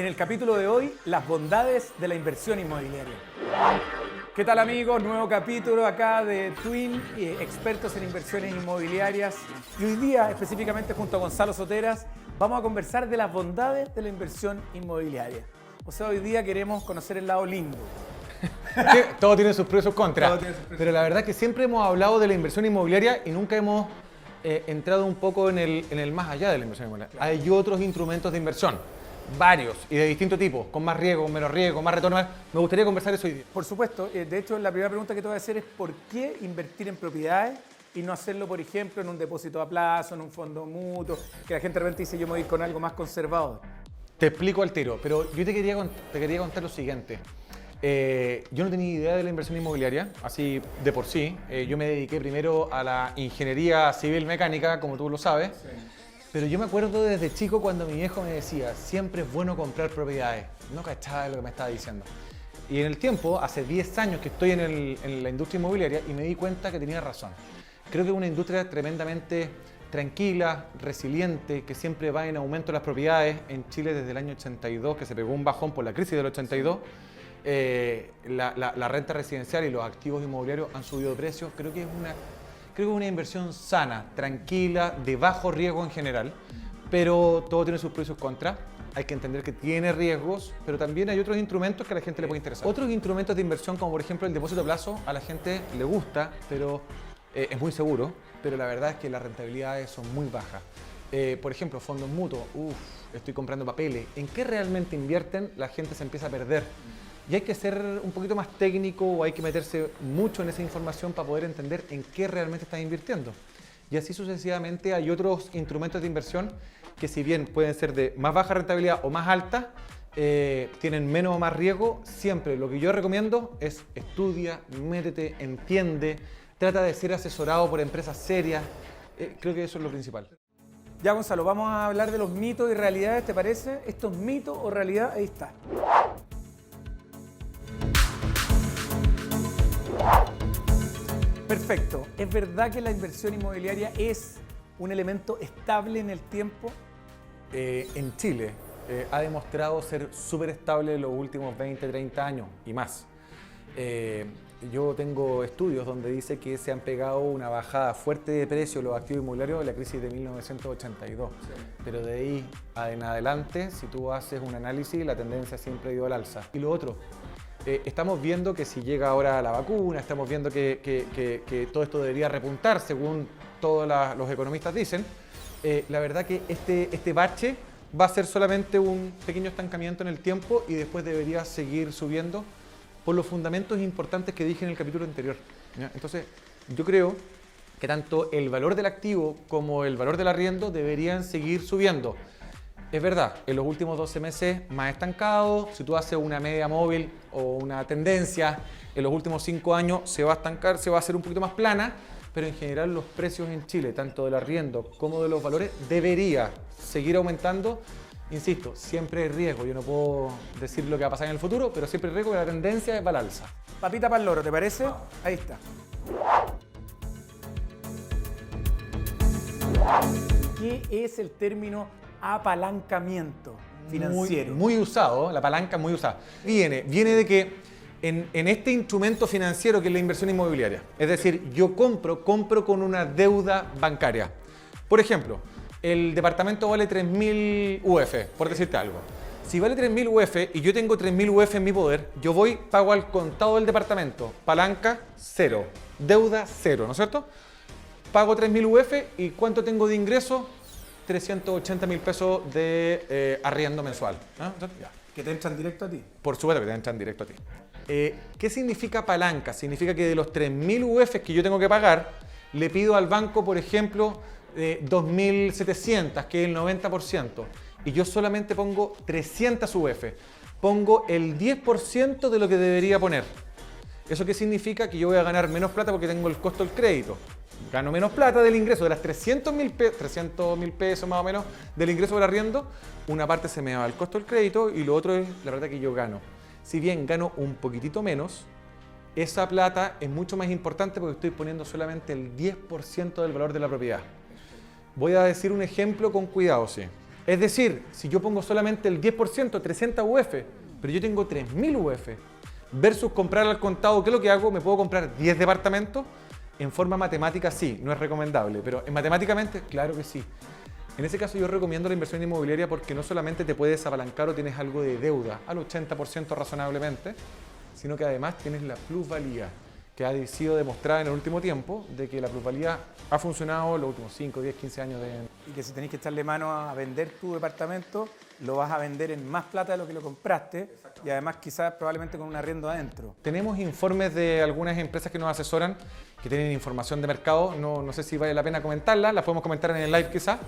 En el capítulo de hoy, las bondades de la inversión inmobiliaria. ¿Qué tal, amigos? Nuevo capítulo acá de Twin, expertos en inversiones inmobiliarias. Y hoy día, específicamente junto a Gonzalo Soteras, vamos a conversar de las bondades de la inversión inmobiliaria. O sea, hoy día queremos conocer el lado lindo. Todo tiene sus pros y sus contras. Pero la verdad es que siempre hemos hablado de la inversión inmobiliaria y nunca hemos entrado un poco en el más allá de la inversión inmobiliaria. Claro. Hay otros instrumentos de inversión, varios y de distintos tipos, con más riesgo, con menos riesgo, con más retorno. Me gustaría conversar eso hoy día. Por supuesto. De hecho, la primera pregunta que te voy a hacer es ¿por qué invertir en propiedades y no hacerlo, por ejemplo, en un depósito a plazo, en un fondo mutuo? Que la gente de repente dice, yo me voy a ir con algo más conservador. Te explico al tiro, pero yo te quería contar lo siguiente. Yo no tenía idea de la inversión inmobiliaria, así de por sí. Yo me dediqué primero a la ingeniería civil mecánica, como tú lo sabes. Sí. Pero yo me acuerdo desde chico cuando mi viejo me decía, siempre es bueno comprar propiedades. No cachaba lo que me estaba diciendo. Y en el tiempo, hace 10 años que estoy en la industria inmobiliaria y me di cuenta que tenía razón. Creo que es una industria tremendamente tranquila, resiliente, que siempre va en aumento las propiedades. En Chile desde el año 82, que se pegó un bajón por la crisis del 82, la renta residencial y los activos inmobiliarios han subido de precio. Creo que es una inversión sana, tranquila, de bajo riesgo en general, pero todo tiene sus pros y sus contras. Hay que entender que tiene riesgos, pero también hay otros instrumentos que a la gente le puede interesar. Otros instrumentos de inversión, como por ejemplo el depósito a plazo, a la gente le gusta, pero es muy seguro, pero la verdad es que las rentabilidades son muy bajas. Por ejemplo, fondos mutuos, estoy comprando papeles. ¿En qué realmente invierten? La gente se empieza a perder. Y hay que ser un poquito más técnico o hay que meterse mucho en esa información para poder entender en qué realmente estás invirtiendo. Y así sucesivamente hay otros instrumentos de inversión que, si bien pueden ser de más baja rentabilidad o más alta, tienen menos o más riesgo. Siempre lo que yo recomiendo es estudia, métete, entiende, trata de ser asesorado por empresas serias. Creo que eso es lo principal. Ya, Gonzalo, vamos a hablar de los mitos y realidades, ¿te parece? ¿Estos mitos o realidad? Ahí está. Perfecto. ¿Es verdad que la inversión inmobiliaria es un elemento estable en el tiempo? En Chile ha demostrado ser súper estable en los últimos 20, 30 años y más. Yo tengo estudios donde dice que se han pegado una bajada fuerte de precio los activos inmobiliarios de la crisis de 1982. Sí. Pero de ahí en adelante, si tú haces un análisis, la tendencia siempre ha ido al alza. Y lo otro, estamos viendo que si llega ahora la vacuna, estamos viendo que todo esto debería repuntar según todos los economistas dicen. La verdad que este bache va a ser solamente un pequeño estancamiento en el tiempo y después debería seguir subiendo por los fundamentos importantes que dije en el capítulo anterior. ¿Ya? Entonces, yo creo que tanto el valor del activo como el valor del arriendo deberían seguir subiendo. Es verdad, en los últimos 12 meses más estancado. Si tú haces una media móvil o una tendencia, en los últimos 5 años se va a estancar, se va a hacer un poquito más plana, pero en general los precios en Chile, tanto del arriendo como de los valores, debería seguir aumentando. Insisto, siempre hay riesgo. Yo no puedo decir lo que va a pasar en el futuro, pero siempre hay riesgo que la tendencia es para el alza. Papita para el loro, ¿te parece? Ahí está. ¿Qué es el término apalancamiento financiero? Muy usado, la palanca muy usada. Viene de que en este instrumento financiero que es la inversión inmobiliaria, es decir, yo compro con una deuda bancaria. Por ejemplo, el departamento vale 3.000 UF, por decirte algo. Si vale 3.000 UF y yo tengo 3.000 UF en mi poder, yo pago al contado del departamento. Palanca, 0. Deuda, 0, ¿no es cierto? Pago 3.000 UF y ¿cuánto tengo de ingreso? 380.000 pesos de arriendo mensual. ¿Ah? ¿Que te entran directo a ti? Por supuesto que te entran directo a ti. ¿Qué significa palanca? Significa que de los 3.000 UF que yo tengo que pagar, le pido al banco, por ejemplo, 2.700, que es el 90%, y yo solamente pongo 300 UF. Pongo el 10% de lo que debería poner. ¿Eso qué significa? Que yo voy a ganar menos plata porque tengo el costo del crédito. Gano menos plata del ingreso, de las 300.000 pesos más o menos del ingreso por arriendo, una parte se me va al costo del crédito y lo otro es la plata que yo gano. Si bien gano un poquitito menos, esa plata es mucho más importante porque estoy poniendo solamente el 10% del valor de la propiedad. Voy a decir un ejemplo con cuidado, sí. Es decir, si yo pongo solamente el 10%, 300 UF, pero yo tengo 3.000 UF, versus comprar al contado, ¿qué es lo que hago? Me puedo comprar 10 departamentos. En forma matemática sí, no es recomendable, pero matemáticamente, claro que sí. En ese caso yo recomiendo la inversión inmobiliaria porque no solamente te puedes apalancar o tienes algo de deuda al 80% razonablemente, sino que además tienes la plusvalía, que ha sido demostrada en el último tiempo, de que la plusvalía ha funcionado los últimos 5, 10, 15 años de... Y que si tenés que echarle mano a vender tu departamento, lo vas a vender en más plata de lo que lo compraste y además quizás probablemente con un arriendo adentro. Tenemos informes de algunas empresas que nos asesoran, que tienen información de mercado, no sé si vale la pena comentarla, las podemos comentar en el live quizás,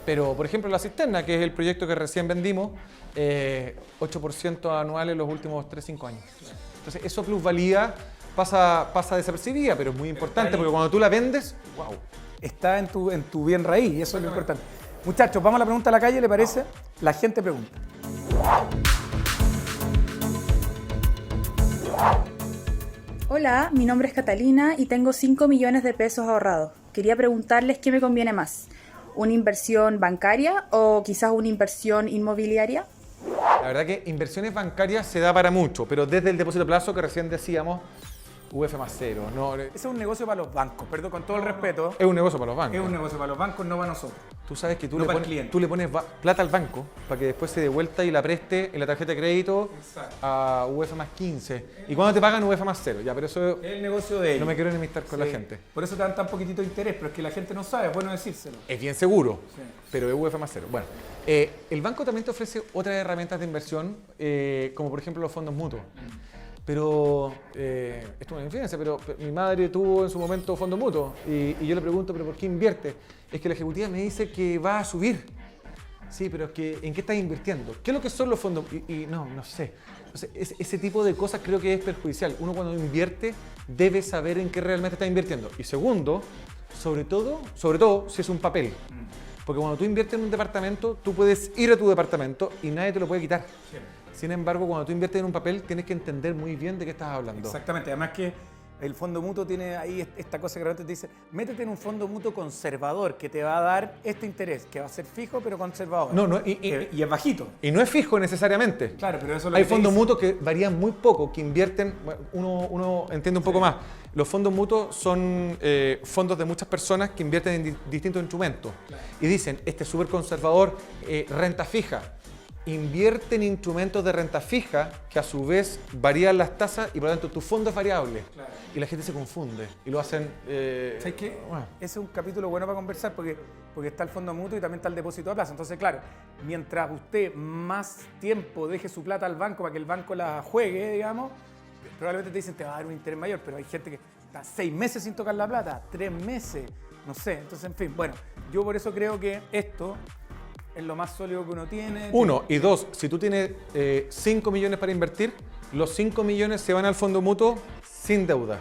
pero por ejemplo la Cisterna, que es el proyecto que recién vendimos, 8% anual en los últimos 3-5 años. Entonces eso plusvalía pasa desapercibida, pero es muy importante porque cuando tú la vendes, wow. Está en tu bien raíz y eso es lo importante. Muchachos, vamos a la pregunta a la calle, ¿le parece? La gente pregunta. Hola, mi nombre es Catalina y tengo 5 millones de pesos ahorrados. Quería preguntarles qué me conviene más, ¿una inversión bancaria o quizás una inversión inmobiliaria? La verdad que inversiones bancarias se da para mucho, pero desde el depósito a plazo que recién decíamos, UF más cero. No, Ese es un negocio para los bancos, perdón, con todo el respeto. es un negocio para los bancos. Es un negocio para los bancos, no para nosotros. Tú sabes que No para el cliente. tú le pones plata al banco para que después se dé vuelta y la preste en la tarjeta de crédito. Exacto. A UF más 15. ¿Y cuando te pagan UF más cero? Ya, pero eso Es el negocio de ellos. no me quiero enemistar con Sí. la gente. Por eso te dan tan poquitito de interés, pero es que la gente no sabe, es bueno decírselo. Es bien seguro, Sí. pero es UF más cero. Bueno, el banco también te ofrece otras herramientas de inversión, como por ejemplo los fondos mutuos. Pero, esto es una infidencia, pero mi madre tuvo en su momento fondos mutuos y yo le pregunto, ¿pero por qué invierte? Es que la ejecutiva me dice que va a subir. Sí, pero es que ¿en qué estás invirtiendo? ¿Qué es lo que son los fondos? Y no sé. Entonces, ese tipo de cosas creo que es perjudicial. Uno cuando invierte debe saber en qué realmente está invirtiendo. Y segundo, sobre todo si es un papel. Porque cuando tú inviertes en un departamento, tú puedes ir a tu departamento y nadie te lo puede quitar. Sin embargo, cuando tú inviertes en un papel, tienes que entender muy bien de qué estás hablando. Exactamente, además que el fondo mutuo tiene ahí esta cosa que realmente te dice, métete en un fondo mutuo conservador que te va a dar este interés, que va a ser fijo pero conservador. Y es bajito. Y no es fijo necesariamente. Claro, pero eso es lo Hay que te fondos dice. mutuos que varían muy poco, que invierten, bueno, uno entiende un poco más. Los fondos mutuos son fondos de muchas personas que invierten en distintos instrumentos. Claro. Y dicen, este es súper conservador, renta fija. Invierte en instrumentos de renta fija que a su vez varían las tasas y por lo tanto tu fondo es variable. Claro. Y la gente se confunde y lo hacen... ¿Sabes qué? bueno. Ese es un capítulo bueno para conversar porque está el fondo mutuo y también está el depósito a plazo. Entonces, claro, mientras usted más tiempo deje su plata al banco para que el banco la juegue, digamos, probablemente te dicen te va a dar un interés mayor, pero hay gente que está 6 meses sin tocar la plata, 3 meses, no sé. Entonces, en fin, bueno, yo por eso creo que esto es lo más sólido que uno tiene. Uno, y dos, si tú tienes 5 millones para invertir, los 5 millones se van al fondo mutuo sin deuda.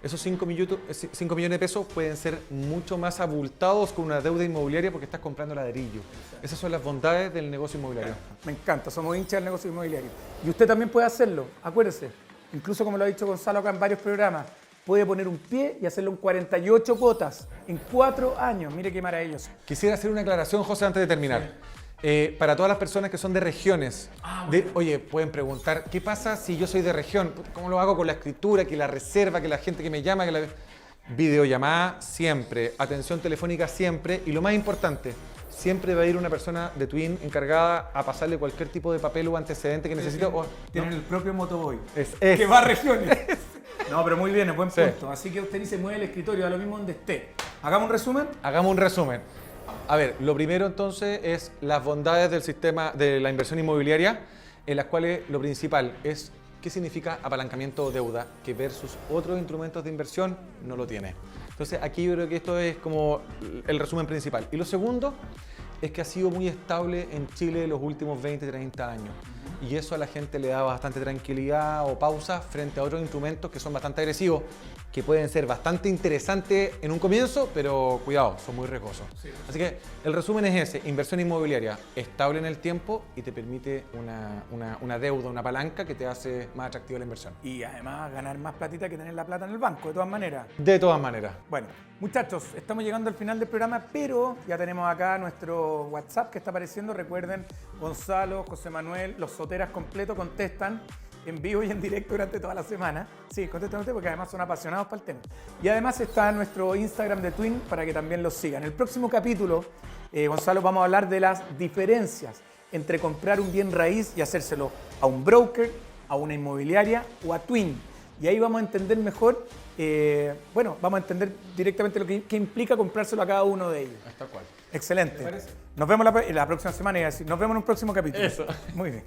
Esos 5 millones de pesos pueden ser mucho más abultados con una deuda inmobiliaria porque estás comprando ladrillo. Esas son las bondades del negocio inmobiliario. Me encanta, somos hinchas del negocio inmobiliario. Y usted también puede hacerlo, acuérdese. Incluso como lo ha dicho Gonzalo acá en varios programas, puede poner un pie y hacerlo en 48 cuotas, en 4 años. Mire qué maravilloso. Quisiera hacer una aclaración, José, antes de terminar. Para todas las personas que son de regiones, oye, pueden preguntar, ¿qué pasa si yo soy de región? ¿Cómo lo hago con la escritura, que la reserva, que la gente que me llama, que la... Videollamada siempre, atención telefónica siempre y lo más importante, siempre va a ir una persona de Twin encargada a pasarle cualquier tipo de papel o antecedente que necesite. Tienen el propio Motoboy, Es. que va a regiones. No, pero muy bien, es buen Sí. punto. Así que usted ni se mueve el escritorio, da lo mismo donde esté. Hagamos un resumen. Hagamos un resumen. A ver, lo primero entonces es las bondades del sistema de la inversión inmobiliaria, en las cuales lo principal es qué significa apalancamiento o deuda, que versus otros instrumentos de inversión no lo tiene. Entonces aquí yo creo que esto es como el resumen principal. Y lo segundo es que ha sido muy estable en Chile los últimos 20, 30 años. Y eso a la gente le da bastante tranquilidad o pausa frente a otros instrumentos que son bastante agresivos. que pueden ser bastante interesantes en un comienzo, pero cuidado, son muy riesgosos. Sí. Así que el resumen es ese: inversión inmobiliaria estable en el tiempo y te permite una deuda, una palanca que te hace más atractiva la inversión. Y además ganar más platita que tener la plata en el banco, de todas maneras. De todas maneras. Bueno, muchachos, estamos llegando al final del programa, pero ya tenemos acá nuestro WhatsApp que está apareciendo. Recuerden, Gonzalo, José Manuel, los soteras completos contestan en vivo y en directo durante toda la semana. Sí, contestan ustedes porque además son apasionados para el tema. Y además está nuestro Instagram de Twin para que también los sigan. En el próximo capítulo, Gonzalo, vamos a hablar de las diferencias entre comprar un bien raíz y hacérselo a un broker, a una inmobiliaria o a Twin. Y ahí vamos a entender mejor, vamos a entender directamente lo que implica comprárselo a cada uno de ellos. Tal cual. Excelente. ¿Te parece? Nos vemos la próxima semana y nos vemos en un próximo capítulo. Eso. Muy bien.